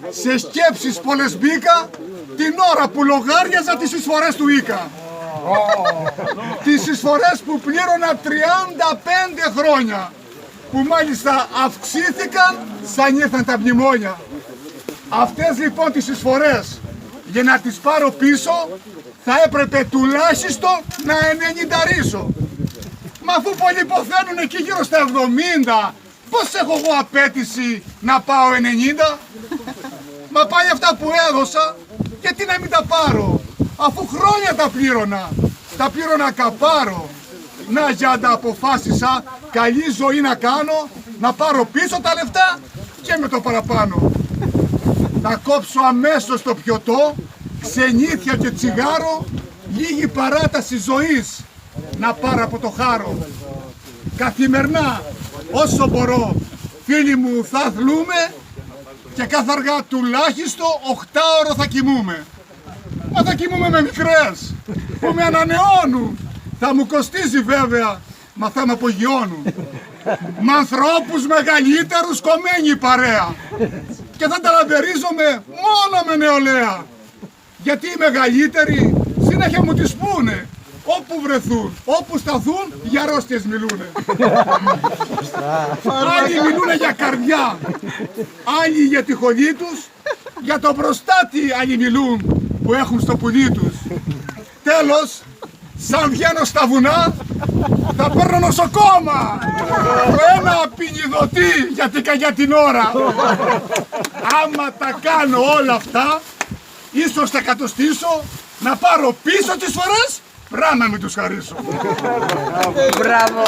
Σε σκέψεις πολλές μπήκα την ώρα που λογάριαζα τις εισφορές του ΙΚΑ. Τις εισφορές που πλήρωνα 35 χρόνια, που μάλιστα αυξήθηκαν σαν ήρθαν τα μνημόνια. Αυτές λοιπόν τις εισφορές, για να τις πάρω πίσω, θα έπρεπε τουλάχιστον να 90ρίσω. Μα αφού πολλοί υποθαίνουν εκεί γύρω στα 70, πώς έχω εγώ απέτηση να πάω 90? Μα πάλι αυτά που έδωσα, γιατί να μην τα πάρω, αφού χρόνια τα πλήρωνα. Τα πλήρωνα καπάρο. Να για τα αποφάσισα, καλή ζωή να κάνω, να πάρω πίσω τα λεφτά και με το παραπάνω. Να κόψω αμέσως το πιωτό, ξενύχια και τσιγάρο, λίγη παράταση ζωής να πάρω από το χάρο. Καθημερινά, όσο μπορώ, φίλοι μου, θα αθλούμε και καθαργά τουλάχιστον 8ωρο θα κοιμούμε. Μα θα κοιμούμε με μικρές που με ανανεώνουν. Θα μου κοστίζει βέβαια, μα θα με απογειώνουν. Με ανθρώπους μεγαλύτερους κομμένη η παρέα. Και θα ταλαντερίζομαι μόνο με νεολαία. Γιατί οι μεγαλύτεροι συνέχεια μου τις πούνε. Όπου βρεθούν, όπου σταθούν, για αρρώστιες μιλούνε. Άλλοι μιλούνε για καρδιά, άλλοι για τη χολή τους, για το προστάτη άλλοι μιλούν που έχουν στο πουλί τους. Τέλος, σαν βγαίνω στα βουνά, θα παίρνω νοσοκόμα. Ένα ποινιδωτή για την ώρα. Άμα τα κάνω όλα αυτά, ίσως θα κατοστήσω να πάρω πίσω τις φορές, πράγμα μην τους χαρίσω. Μπράβο.